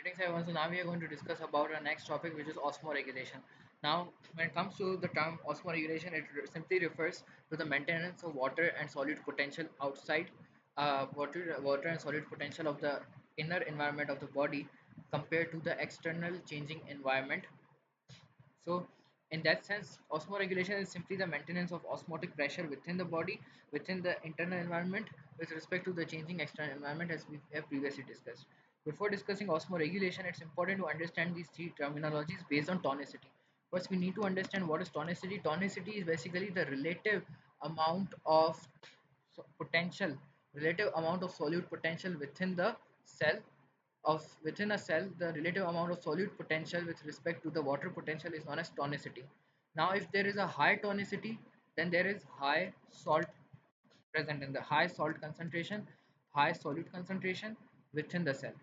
Greetings everyone. So now we are going to discuss about our next topic, which is osmoregulation. Now, when it comes to the term osmoregulation, simply refers to the maintenance of water and solute potential outside water and solute potential of the inner environment of the body compared to the external changing environment. So, in that sense, osmoregulation is simply the maintenance of osmotic pressure within the body, within the internal environment, with respect to the changing external environment, as we have previously discussed. Before discussing osmoregulation, it's important to understand these three terminologies based on tonicity. First, we need to understand what is tonicity. Tonicity is basically the relative amount of potential, relative amount of solute potential within the cell within a cell. The relative amount of solute potential with respect to the water potential is known as tonicity. Now if there is a high tonicity, then there is high salt present in the high salt concentration, high solute concentration within the cell.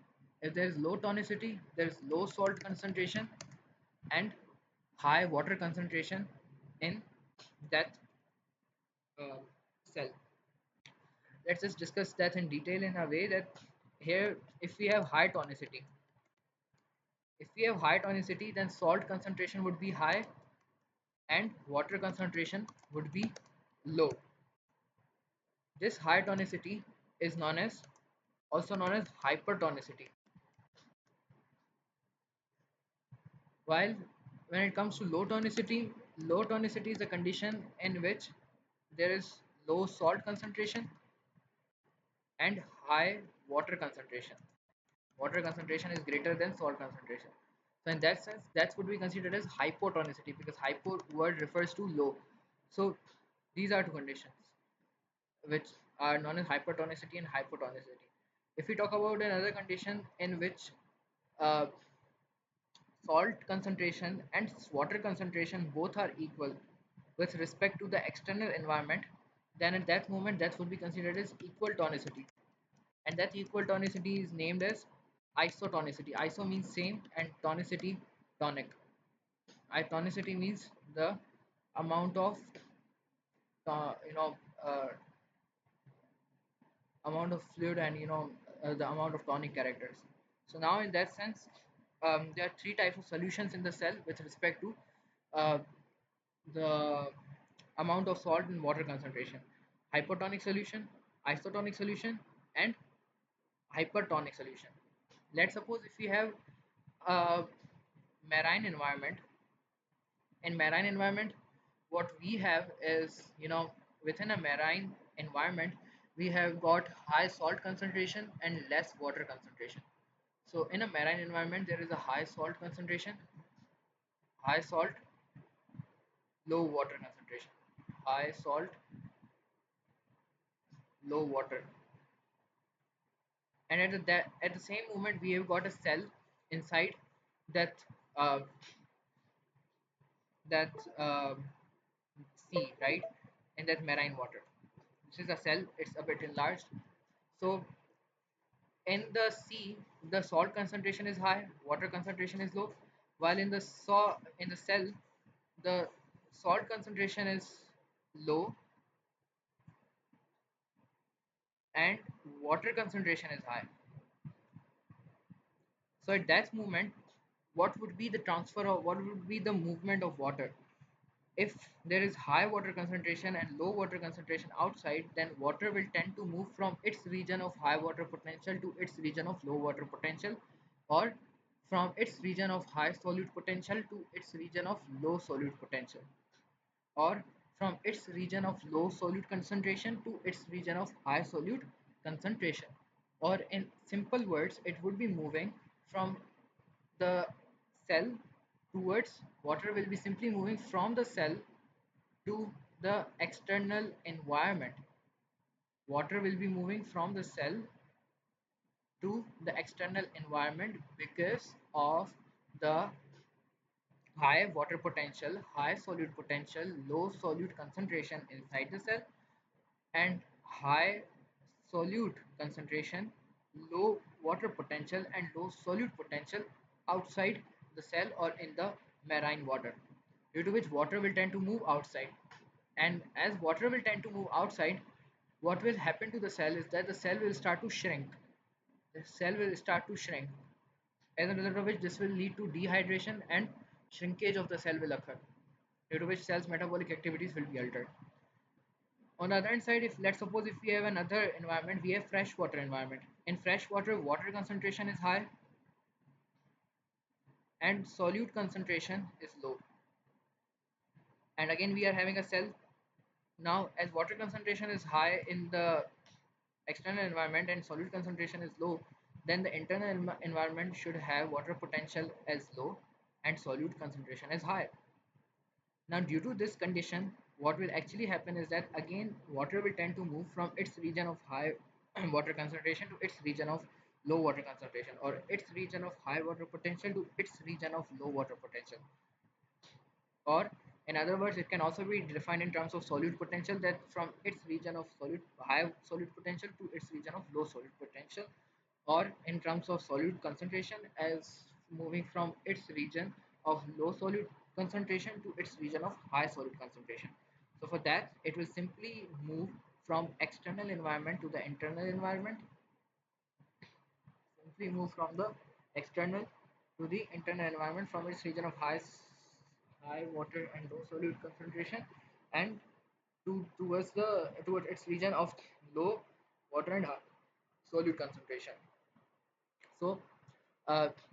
If there is low tonicity, there is low salt concentration and high water concentration in that uh, cell. Let's just discuss that in detail in a way that here, if we have high tonicity, then salt concentration would be high and water concentration would be low. This high tonicity is also known as hypertonicity. While when it comes to low tonicity is a condition in which there is low salt concentration and high water concentration. Water concentration is greater than salt concentration. So in that sense, that would be considered as hypotonicity, because hypo word refers to low. So these are two conditions which are known as hypertonicity and hypotonicity. If we talk about another condition in which uh, salt concentration and water concentration both are equal with respect to the external environment, then at that moment that would be considered as equal tonicity, and that equal tonicity is named as isotonicity. Iso means same and tonicity tonic. Tonicity means the amount of uh, you know uh, amount of fluid and the amount of tonic characters. So now in that sense, there are three types of solutions in the cell with respect to uh, the amount of salt and water concentration: hypotonic solution, isotonic solution, and hypertonic solution. Let's suppose if we have a marine environment. In marine environment, what we have is, within a marine environment, we have got high salt concentration and less water concentration. So in a marine environment, there is a high salt concentration, high salt, low water concentration, high salt, low water. And at the same moment, we have got a cell inside that uh, that sea, right, in that marine water. This is a cell, it's a bit enlarged. So in the sea, the salt concentration is high, water concentration is low, while in the cell, the salt concentration is low and water concentration is high. So at that moment, what would be the transfer, or what would be the movement of water? If there is high water concentration and low water concentration outside, then water will tend to move from its region of high water potential to its region of low water potential, or from its region of high solute potential to its region of low solute potential, or from its region of low solute concentration to its region of high solute concentration. Or in simple words, it would be moving from the cell towards water will be simply moving from the cell to the external environment. Water will be moving from the cell to the external environment because of the high water potential, high solute potential, low solute concentration inside the cell, and high solute concentration, low water potential, and low solute potential outside the cell or in the marine water, due to which water will tend to move outside. And as water will tend to move outside, what will happen to the cell is that the cell will start to shrink. The cell will start to shrink. as a result of which this will lead to dehydration and shrinkage of the cell will occur, due to which cell's metabolic activities will be altered. On the other hand side, if let's suppose if we have another environment, we have freshwater environment. In freshwater, water concentration is high and solute concentration is low. And again, we are having a cell. Now, as water concentration is high in the external environment and solute concentration is low, then the internal environment should have water potential as low and solute concentration as high. Now, due to this condition, what will actually happen is that again, water will tend to move from its region of high water concentration to its region of low water concentration, or its region of high water potential to its region of low water potential. Or in other words, it can also be defined in terms of solute potential, that from its region of solute high solute potential to its region of low solute potential, or in terms of solute concentration as moving from its region of low solute concentration to its region of high solute concentration. So for that, it will simply move from external environment to the internal environment, simply move from the external to the internal environment from its region of high water and low solute concentration, and towards its region of low water and high solute concentration. So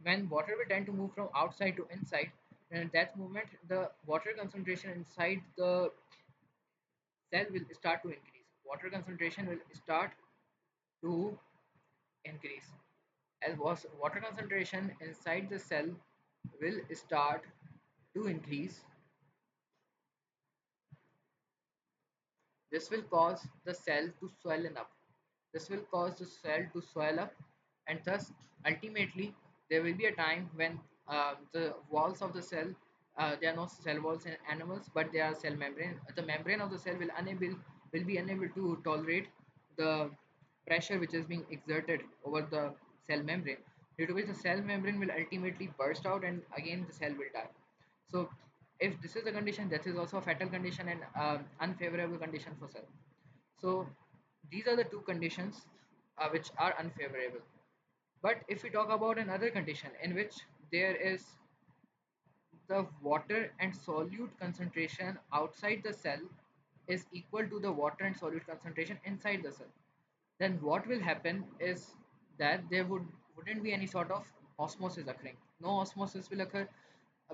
when water will tend to move from outside to inside, and at that moment the water concentration inside the cell will start to increase. Water concentration will start to increase. As water concentration inside the cell will start to increase, this will cause the cell to swell up. This will cause the cell to swell up, and thus ultimately there will be a time when the walls of the cell, there are no cell walls in animals, but there are cell membrane. The membrane of the cell will be unable to tolerate the pressure which is being exerted over the cell membrane, due to which the cell membrane will ultimately burst out, and again the cell will die. So if this is the condition, that is also a fatal condition and unfavorable condition for cell. So these are the two conditions which are unfavorable. But if we talk about another condition in which there is the water and solute concentration outside the cell is equal to the water and solute concentration inside the cell, then what will happen is that there wouldn't be any sort of osmosis occurring. No osmosis will occur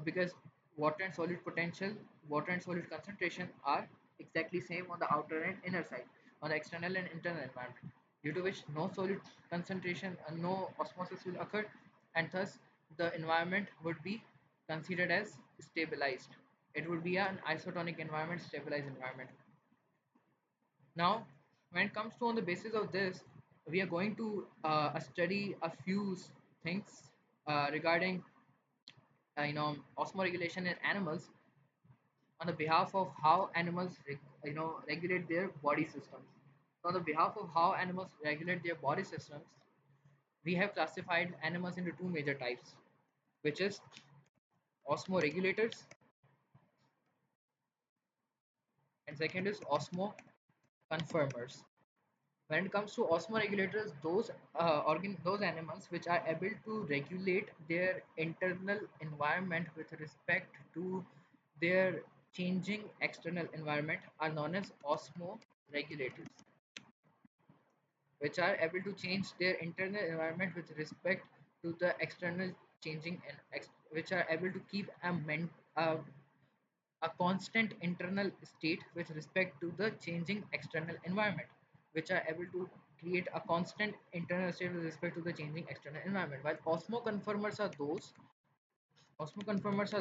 because water and solute potential, water and solute concentration are exactly same on the outer and inner side, on the external and internal environment, due to which no solute concentration and no osmosis will occur, and thus the environment would be considered as stabilized. It would be an isotonic environment, stabilized environment. Now, when it comes to on the basis of this, we are going to study a few things regarding osmoregulation in animals, on the behalf of how animals regulate their body systems. So on the behalf of how animals regulate their body systems, we have classified animals into two major types, which is osmoregulators and second is osmoconformers. When it comes to osmoregulators, those animals which are able to regulate their internal environment with respect to their changing external environment are known as osmoregulators, which are able to change their internal environment with respect to the external changing and which are able to keep a constant internal state with respect to the changing external environment, which are able to create a constant internal state with respect to the changing external environment. While osmoconformers are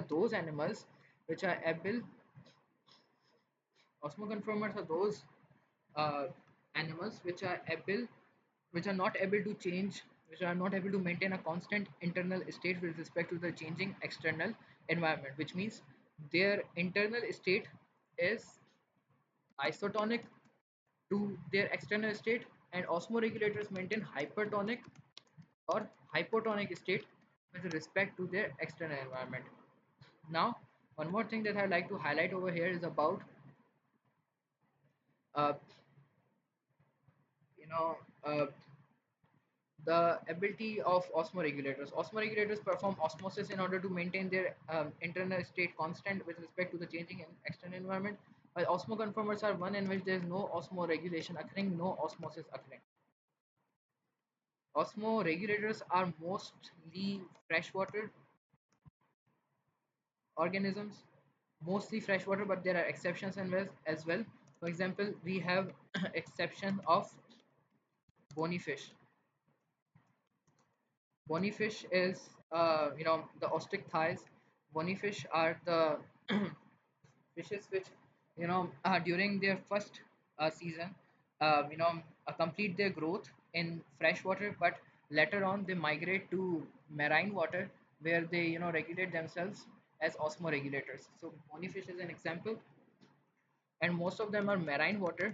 those animals which are able osmoconformers are those uh, animals which are not able to change, which are not able to maintain a constant internal state with respect to the changing external environment, which means their internal state is isotonic to their external state, and osmoregulators maintain hypertonic or hypotonic state with respect to their external environment. Now, one more thing that I'd like to highlight over here is about uh, you know uh, The ability of osmoregulators. Osmoregulators perform osmosis in order to maintain their internal state constant with respect to the changing external environment, while osmoconformers are one in which there is no osmoregulation occurring, no osmosis occurring. Osmoregulators are mostly freshwater organisms, mostly freshwater, but there are exceptions as well. For example, we have exception of bony fish. Bony fish is, the ostrich thighs. Bony fish are the fishes which, during their first season, complete their growth in fresh water, but later on they migrate to marine water where they, regulate themselves as osmoregulators. So bony fish is an example, and most of them are marine water.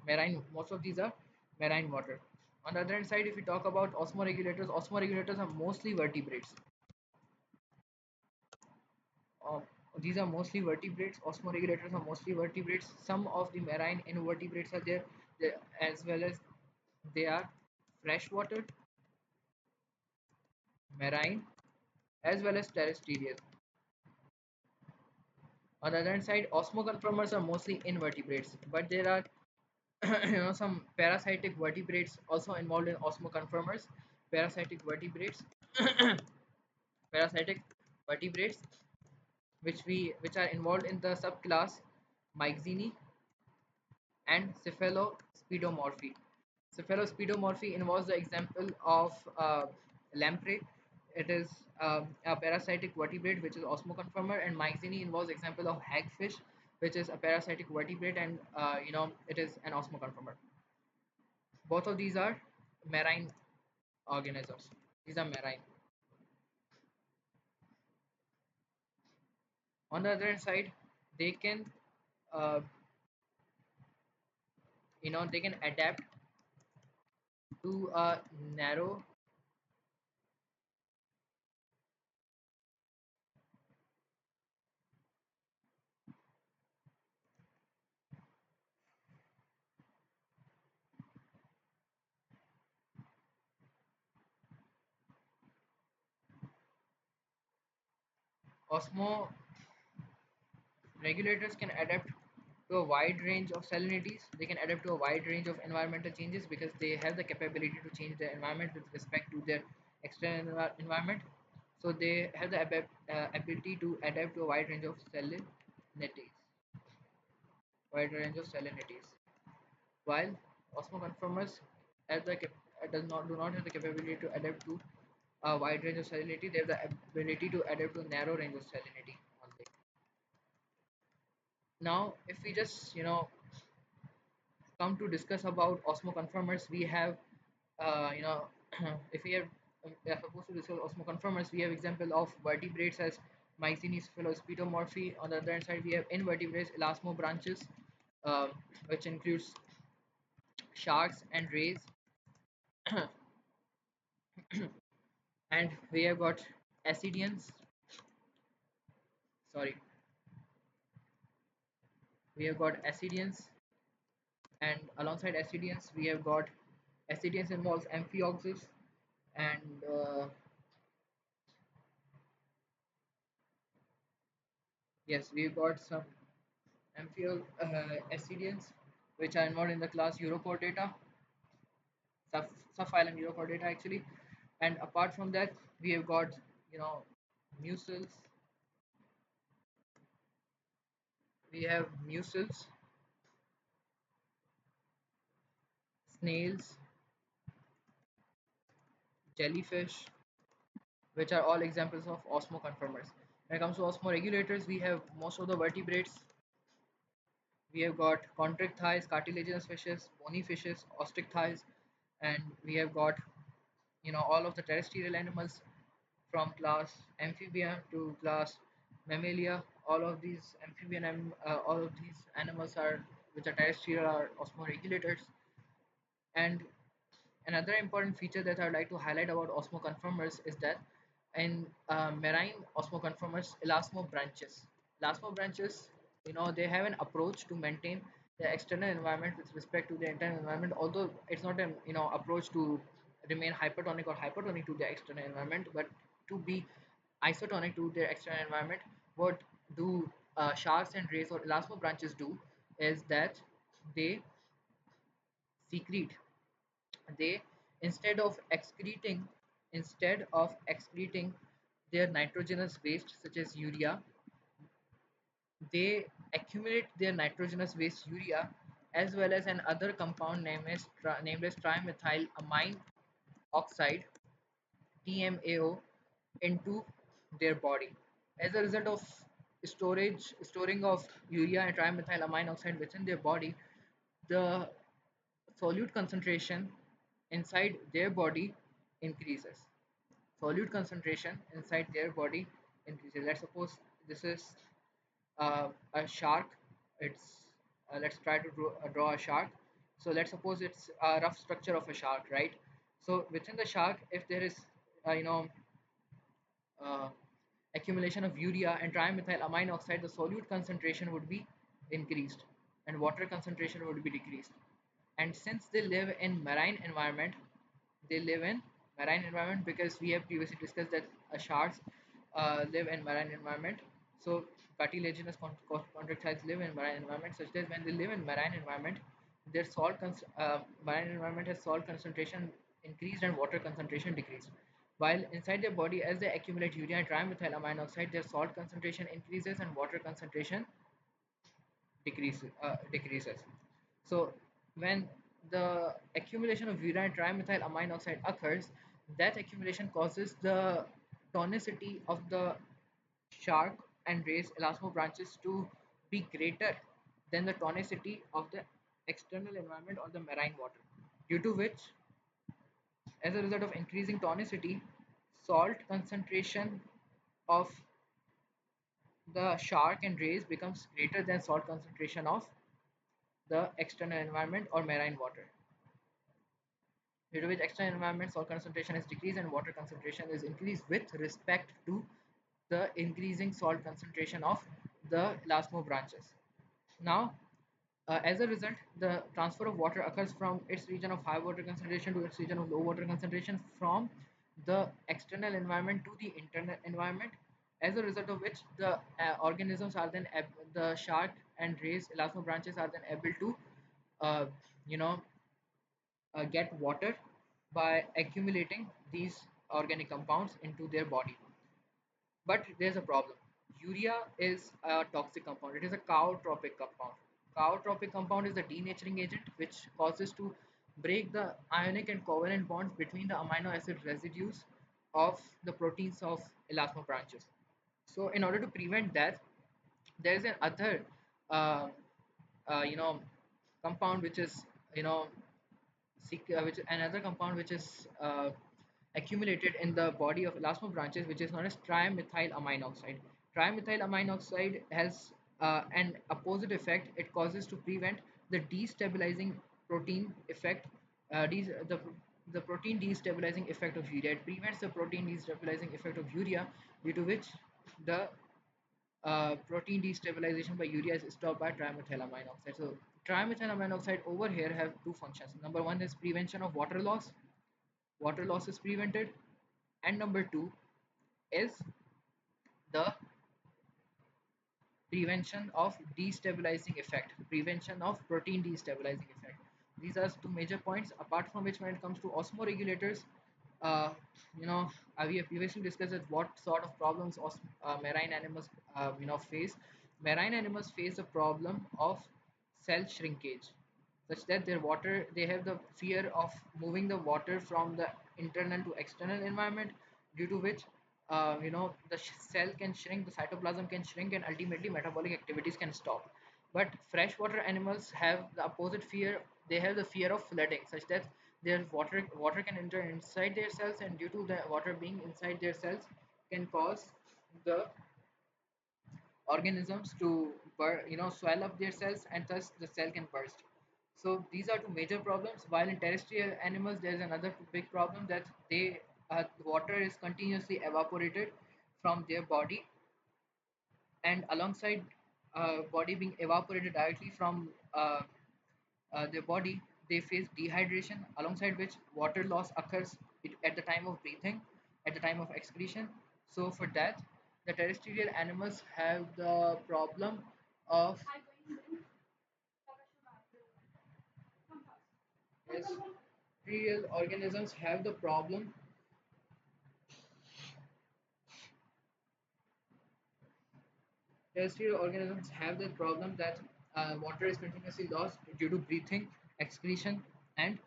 Marine, most of these are marine water. On the other hand side, if we talk about osmoregulators are mostly vertebrates. uh, these are mostly vertebrates. Osmoregulators are mostly vertebrates. Some of the marine invertebrates are there, as well as they are freshwater, marine, as well as terrestrial. On the other hand side, osmoconformers are mostly invertebrates, but there are some parasitic vertebrates also involved in osmoconformers. Parasitic vertebrates, parasitic vertebrates, which are involved in the subclass Myxini and cephalosporomorphy. Cephalosporomorphy involves the example of lamprey. It is a parasitic vertebrate which is osmoconformer, and Myxini involves example of hagfish, which is a parasitic vertebrate, and it is an osmoconformer. Both of these are marine organisms. These are marine. On the other hand side, they can uh, they can adapt to a narrow osmo Regulators can adapt to a wide range of salinities. They can adapt to a wide range of environmental changes because they have the capability to change their environment with respect to their external environment. So they have the ability to adapt to a salinities, wide range of salinities. While osmoconformers does not do not have the capability to adapt to a wide range of salinity. They have the ability to adapt to a narrow range of salinity only. Now, if we just come to discuss about osmoconformers, we have if we are supposed to discuss osmoconformers, we have example of vertebrates as Mycenae cephalosporomorphy. On the other hand side, we have invertebrates, elasmobranchs, which includes sharks and rays, and we have got acidians. Sorry, we have got acidians, and alongside acidians, we have got acidians involves amphioxus, and yes, we've got some acidians which are involved in the class Urochordata, subphylum Urochordata actually. And apart from that, we have got you know mussels. We have mussels, snails, jellyfish, which are all examples of osmoconformers. When it comes to osmoregulators, we have most of the vertebrates. We have got constrict thighs, cartilaginous fishes, bony fishes, ostrich thighs, and we have got all of the terrestrial animals from class amphibia to class mammalia. All of these animals are which are terrestrial are osmoregulators. And another important feature that I'd like to highlight about osmoconformers is that in marine osmoconformers, elasmobranches, they have an approach to maintain the external environment with respect to the internal environment, although it's not an approach to remain hypertonic or hypertonic to the external environment, but to be isotonic to their external environment. What do sharks and rays or elasmobranchs do is that they secrete. They instead of excreting their nitrogenous waste such as urea, they accumulate their nitrogenous waste urea as well as another compound named as trimethylamine oxide TMAO into their body. As a result of storing of urea and trimethylamine oxide within their body, the solute concentration inside their body increases. Solute concentration inside their body increases. Let's suppose this is a shark. It's Let's try to draw a shark. So let's suppose it's a rough structure of a shark, right? So within the shark, if there is you know uh, accumulation of urea and trimethylamine oxide, the solute concentration would be increased and water concentration would be decreased. And since they live in marine environment, they live in marine environment because we have previously discussed that sharks live in marine environment. So cartilaginous contractiles live in marine environment, such that when they live in marine environment, their marine environment has salt concentration increased and water concentration decreased. While inside their body, as they accumulate urea and trimethylamine oxide, their salt concentration increases and water concentration decreases. So when the accumulation of urea and trimethylamine oxide occurs, that accumulation causes the tonicity of the shark and rays elasmobranches to be greater than the tonicity of the external environment or the marine water, due to which, as a result of increasing tonicity, salt concentration of the shark and rays becomes greater than salt concentration of the external environment or marine water, due to which external environment salt concentration is decreased and water concentration is increased with respect to the increasing salt concentration of the elasmobranches. Now, as a result, the transfer of water occurs from its region of high water concentration to its region of low water concentration, from the external environment to the internal environment. As a result of which, the organisms are then the shark and rays elasmobranches are then able to, uh, you know, get water by accumulating these organic compounds into their body. But there's a problem. Urea is a toxic compound. It is a cow-tropic compound. Cow-tropic compound is a denaturing agent which causes to break the ionic and covalent bonds between the amino acid residues of the proteins of elasmobranches. So, in order to prevent that, there is an other, uh, uh, you know, compound which is, which another compound which is accumulated in the body of elasmobranches, which is known as trimethylamine oxide. Trimethylamine oxide has an opposite effect. It causes to prevent the destabilizing protein effect, the protein destabilizing effect of urea. It prevents the protein destabilizing effect of urea, due to which the protein destabilization by urea is stopped by trimethylamine oxide. So trimethylamine oxide over here have two functions. Number one is prevention of water loss. Water loss is prevented. And number two is the prevention of destabilizing effect, prevention of protein destabilizing effect. These are two major points. Apart from which, when it comes to osmoregulators, uh, you know we have previously discussed that what sort of problems marine animals face. Marine animals face the problem of cell shrinkage, such that they have the fear of moving the water from the internal to external environment, due to which the cell can shrink, the cytoplasm can shrink, and ultimately metabolic activities can stop. But freshwater animals have the opposite fear. They have the fear of flooding, such that their water can enter inside their cells, and due to the water being inside their cells, can cause the organisms to swell up their cells, and thus the cell can burst. So these are two major problems. While in terrestrial animals, there is another big problem, that water is continuously evaporated from their body, and alongside body being evaporated directly from their body, they face dehydration, alongside which water loss occurs at the time of breathing, at the time of excretion. So, for that, the terrestrial animals have the problem of, yes, terrestrial organisms have the problem. Terrestrial organisms have the problem that water is continuously lost due to breathing, excretion, and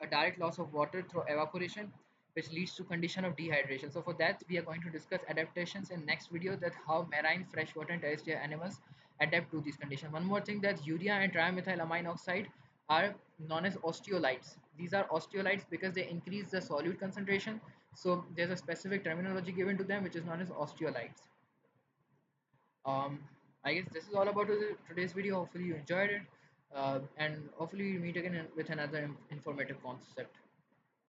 a direct loss of water through evaporation, which leads to condition of dehydration. So for that, we are going to discuss adaptations in next video, that how marine, freshwater, and terrestrial animals adapt to these conditions. One more thing, that urea and trimethylamine oxide are known as osteolytes. These are osteolytes because they increase the solute concentration. So there's a specific terminology given to them, which is known as osteolytes. um, I guess this is all about today's video. Hopefully you enjoyed it, and hopefully we meet again with another informative concept.